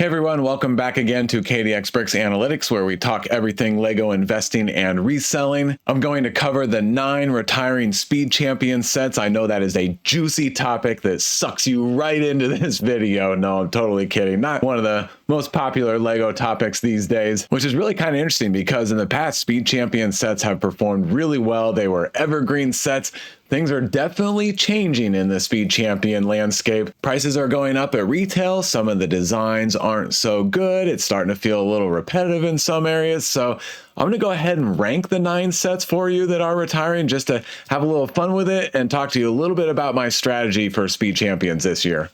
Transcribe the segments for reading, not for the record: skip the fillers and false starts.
Hey everyone, welcome back again to KDX Bricks Analytics, where we talk everything Lego investing and reselling. I'm going to cover the 9 retiring Speed Champion sets. I know that is a juicy topic that sucks you right into this video. No, I'm totally kidding. Not one of the most popular Lego topics these days, which is really kind of interesting because in the past, Speed Champion sets have performed really well. They were evergreen sets. Things are definitely changing in the Speed Champion landscape. Prices are going up at retail. Some of the designs aren't so good. It's starting to feel a little repetitive in some areas. So I'm going to go ahead and rank the 9 sets for you that are retiring just to have a little fun with it and talk to you a little bit about my strategy for Speed Champions this year.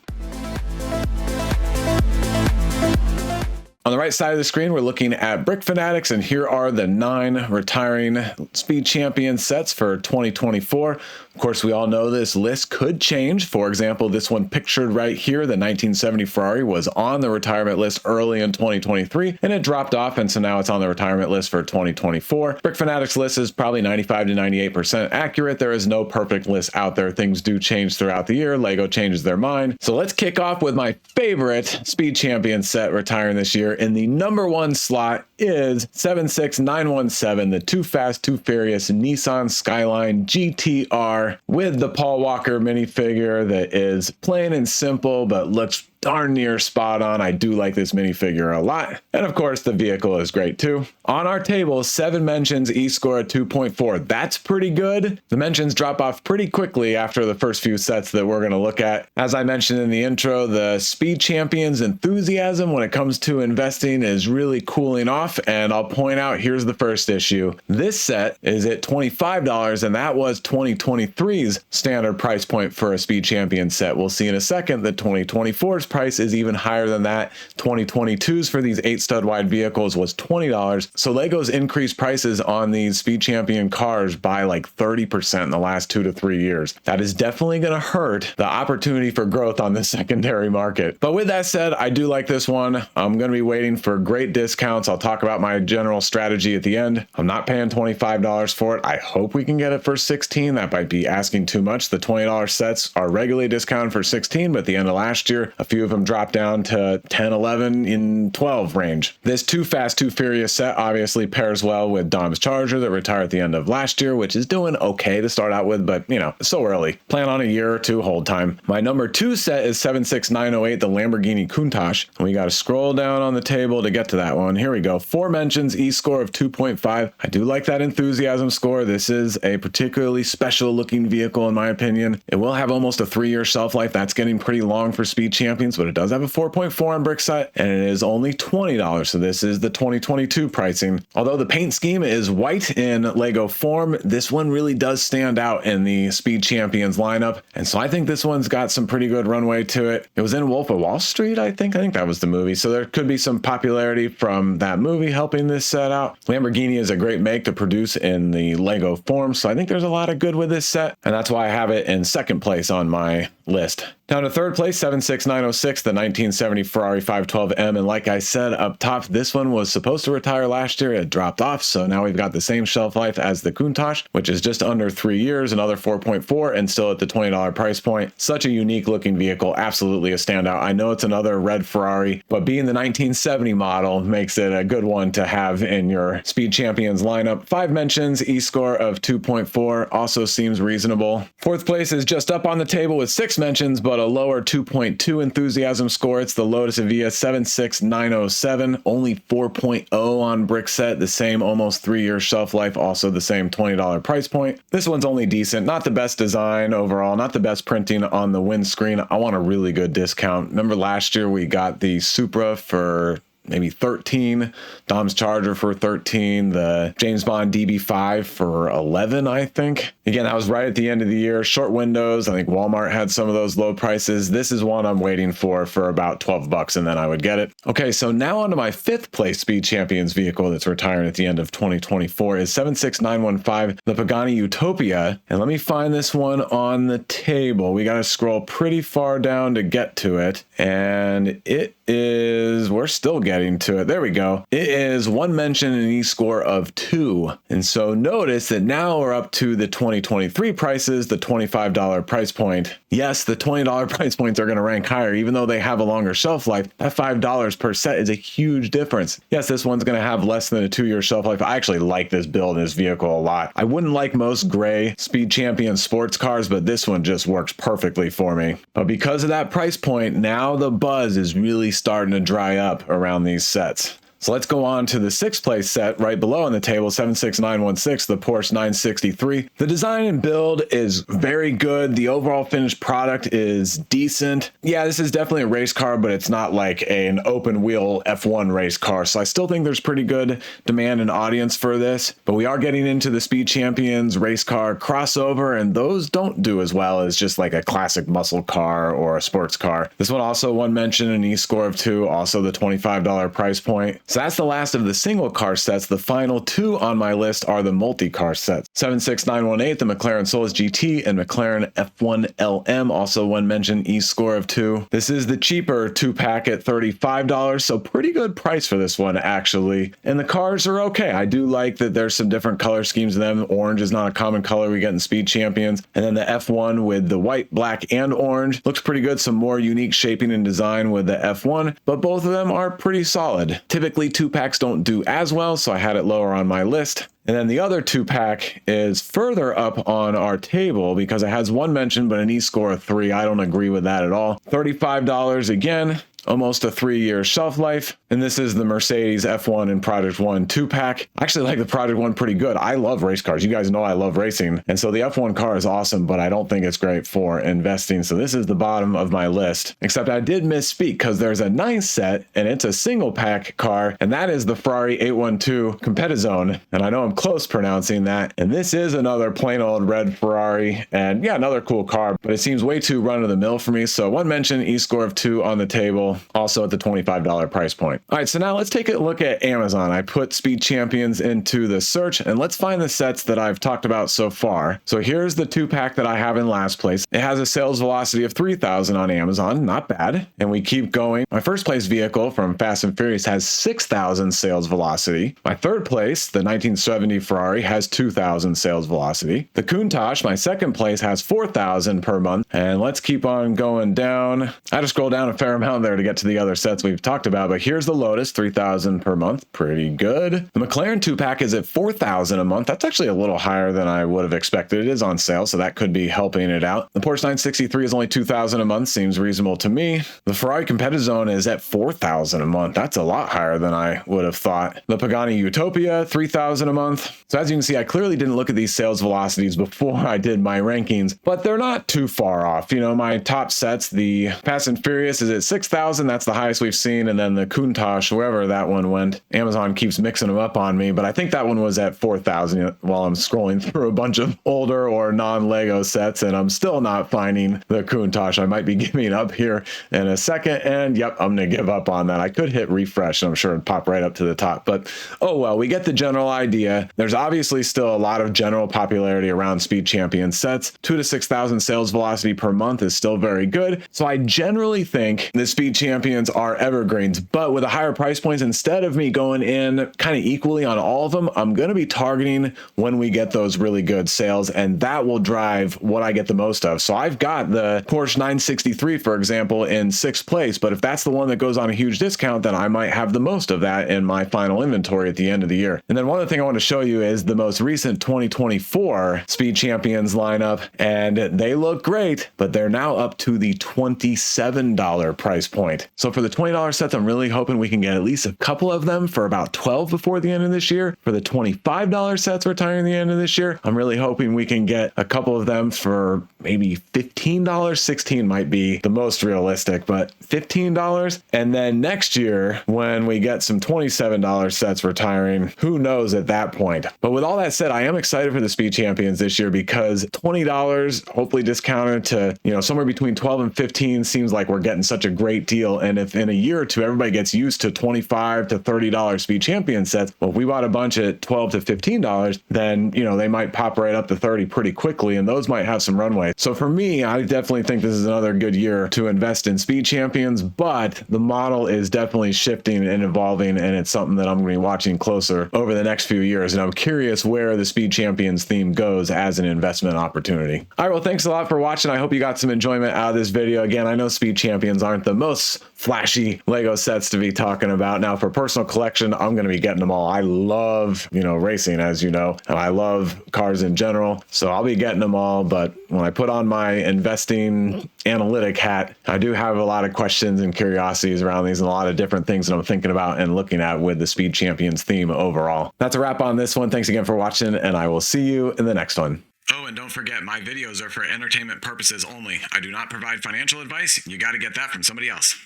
On the right side of the screen, we're looking at Brick Fanatics, and here are the 9 retiring Speed Champion sets for 2024. Of course, we all know this list could change. For example, this one pictured right here, the 1970 Ferrari, was on the retirement list early in 2023, and it dropped off, and so now it's on the retirement list for 2024. Brick Fanatics list is probably 95 to 98% accurate. There is no perfect list out there. Things do change throughout the year. Lego changes their mind. So let's kick off with my favorite Speed Champion set retiring this year. In the number 1 slot is 76917, the Too Fast, Too Furious Nissan Skyline GTR with the Paul Walker minifigure that is plain and simple, but looks darn near spot on. I do like this minifigure a lot. And of course, the vehicle is great too. On our table, 7 mentions, E-score at 2.4. That's pretty good. The mentions drop off pretty quickly after the first few sets that we're going to look at. As I mentioned in the intro, the Speed Champions enthusiasm when it comes to investing is really cooling off. And I'll point out, here's the first issue. This set is at $25, and that was 2023's standard price point for a Speed Champion set. We'll see in a second that 2024's price is even higher than that. 2022's for these 8 stud wide vehicles was $20. So Lego's increased prices on these Speed Champion cars by like 30% in the last 2 to 3 years. That is definitely going to hurt the opportunity for growth on the secondary market. But with that said, I do like this one. I'm going to be waiting for great discounts. I'll talk about my general strategy at the end. I'm not paying $25 for it. I hope we can get it for $16. That might be asking too much. The $20 sets are regularly discounted for $16, but at the end of last year, a few of them dropped down to 10, 11, in 12 range. This Too Fast, Too Furious set obviously pairs well with Dom's Charger that retired at the end of last year, which is doing okay to start out with, but you know, so early. Plan on a year or 2 hold time. My number 2 set is 76908, the Lamborghini Countach. We got to scroll down on the table to get to that one. Here we go. 4 mentions, E-score of 2.5. I do like that enthusiasm score. This is a particularly special looking vehicle in my opinion. It will have almost a 3-year shelf life. That's getting pretty long for Speed Champions, but it does have a 4.4 on Brickset, and it is only $20. So this is the 2022 pricing. Although the paint scheme is white in Lego form, this one really does stand out in the Speed Champions lineup. And so I think this one's got some pretty good runway to it. It was in Wolf of Wall Street, I think that was the movie. So there could be some popularity from that movie helping this set out. Lamborghini is a great make to produce in the Lego form. So I think there's a lot of good with this set. And that's why I have it in 2nd place on my list. Down to 3rd place, 76906, the 1970 Ferrari 512M. And like I said up top, this one was supposed to retire last year. It dropped off. So now we've got the same shelf life as the Countach, which is just under 3 years, another 4.4, and still at the $20 price point. Such a unique looking vehicle. Absolutely a standout. I know it's another red Ferrari, but being the 1970 model makes it a good one to have in your Speed Champions lineup. 5 mentions, E-score of 2.4 also seems reasonable. 4th place is just up on the table with 6 mentions, but a lower 2.2 enthusiasm score. It's the Lotus Evija 76907, only 4.0 on Brickset, the same almost 3-year shelf life, also the same $20 price point. This one's only decent, not the best design overall, not the best printing on the windscreen. I want a really good discount. Remember last year we got the Supra for maybe 13, Dom's Charger for 13, the James Bond DB5 for 11, I think. Again, that was right at the end of the year. Short windows. I think Walmart had some of those low prices. This is one I'm waiting for about $12, and then I would get it. Okay, so now on to my 5th place Speed Champions vehicle that's retiring at the end of 2024 is 76915, the Pagani Utopia. And let me find this one on the table. We got to scroll pretty far down to get to it. And it is, we're still getting to it. There we go. It is one mention and an e-score of 2. And so notice that now we're up to the 2023 prices, the $25 price point. Yes, the $20 price points are going to rank higher, even though they have a longer shelf life. That $5 per set is a huge difference. Yes, this one's going to have less than a 2-year shelf life. I actually like this build in this vehicle a lot. I wouldn't like most gray Speed Champion sports cars, but this one just works perfectly for me. But because of that price point, now the buzz is really starting to dry up around these sets. So let's go on to the 6th place set right below on the table, 76916, the Porsche 963. The design and build is very good. The overall finished product is decent. Yeah, this is definitely a race car, but it's not like an open wheel F1 race car. So I still think there's pretty good demand and audience for this, but we are getting into the Speed Champions race car crossover, and those don't do as well as just like a classic muscle car or a sports car. This one also one mention, an e-score of 2, also the $25 price point. So that's the last of the single car sets. The final 2 on my list are the multi-car sets. 76918, the McLaren Solus GT and McLaren F1 LM, also one mention, e-score of 2. This is the cheaper 2-pack at $35, so pretty good price for this one actually. And the cars are okay. I do like that there's some different color schemes in them. Orange is not a common color we get in Speed Champions. And then the F1 with the white, black, and orange looks pretty good. Some more unique shaping and design with the F1, but both of them are pretty solid. Typically 2-packs don't do as well, so I had it lower on my list. And then the other 2-pack is further up on our table because it has one mention but an e-score of 3. I don't agree with that at all. $35 again. Almost a 3-year shelf life. And this is the Mercedes F1 and Project 1 2-pack. I actually like the Project 1 pretty good. I love race cars. You guys know I love racing. And so the F1 car is awesome, but I don't think it's great for investing. So this is the bottom of my list. Except I did misspeak because there's a 9th set and it's a single pack car. And that is the Ferrari 812 Competizione. And I know I'm close pronouncing that. And this is another plain old red Ferrari. And yeah, another cool car, but it seems way too run of the mill for me. So one mention, e-score of 2 on the table. Also at the $25 price point. All right, so now let's take a look at Amazon. I put Speed Champions into the search and let's find the sets that I've talked about so far. So here's the 2-pack that I have in last place. It has a sales velocity of 3,000 on Amazon, not bad. And we keep going. My first place vehicle from Fast and Furious has 6,000 sales velocity. My third place, the 1970 Ferrari, has 2,000 sales velocity. The Countach, my second place, has 4,000 per month. And let's keep on going down. I had to scroll down a fair amount there to get to the other sets we've talked about, but here's the Lotus, 3,000 per month. Pretty good. The McLaren 2-pack is at 4,000 a month. That's actually a little higher than I would have expected. It is on sale, so that could be helping it out. The Porsche 963 is only 2,000 a month. Seems reasonable to me. The Ferrari Competizione is at 4,000 a month. That's a lot higher than I would have thought. The Pagani Utopia, 3,000 a month. So as you can see, I clearly didn't look at these sales velocities before I did my rankings, but they're not too far off. You know, my top sets, the Fast and Furious is at 6,000. That's the highest we've seen. And then the Countach, wherever that one went, Amazon keeps mixing them up on me, but I think that one was at 4,000 while I'm scrolling through a bunch of older or non-Lego sets, and I'm still not finding the Countach. I might be giving up here in a second, and yep, I'm going to give up on that. I could hit refresh, and I'm sure it'd pop right up to the top, but oh well, we get the general idea. There's obviously still a lot of general popularity around Speed Champion sets. 2,000 to 6,000 sales velocity per month is still very good, so I generally think the Speed Champions are evergreens, but with a higher price points, instead of me going in kind of equally on all of them, I'm going to be targeting when we get those really good sales, and that will drive what I get the most of. So I've got the Porsche 963, for example, in 6th place, but if that's the one that goes on a huge discount, then I might have the most of that in my final inventory at the end of the year. And then one other thing I want to show you is the most recent 2024 Speed Champions lineup, and they look great, but they're now up to the $27 price point. So for the $20 sets, I'm really hoping we can get at least a couple of them for about $12 before the end of this year. For the $25 sets retiring the end of this year, I'm really hoping we can get a couple of them for maybe $15. $16 might be the most realistic, but $15. And then next year, when we get some $27 sets retiring, who knows at that point. But with all that said, I am excited for the Speed Champions this year because $20, hopefully discounted to, somewhere between 12 and 15 seems like we're getting such a great deal deal. And if in a year or two, everybody gets used to $25 to $30 Speed Champion sets, well, if we bought a bunch at $12 to $15, then, they might pop right up to 30 pretty quickly, and those might have some runway. So for me, I definitely think this is another good year to invest in Speed Champions, but the model is definitely shifting and evolving, and it's something that I'm going to be watching closer over the next few years. And I'm curious where the Speed Champions theme goes as an investment opportunity. All right, well, thanks a lot for watching. I hope you got some enjoyment out of this video. Again, I know Speed Champions aren't the most flashy Lego sets to be talking about. Now, for personal collection, I'm going to be getting them all. I love, racing, as you know, and I love cars in general. So I'll be getting them all. But when I put on my investing analytic hat, I do have a lot of questions and curiosities around these and a lot of different things that I'm thinking about and looking at with the Speed Champions theme overall. That's a wrap on this one. Thanks again for watching, and I will see you in the next one. Oh, and don't forget, my videos are for entertainment purposes only. I do not provide financial advice. You got to get that from somebody else.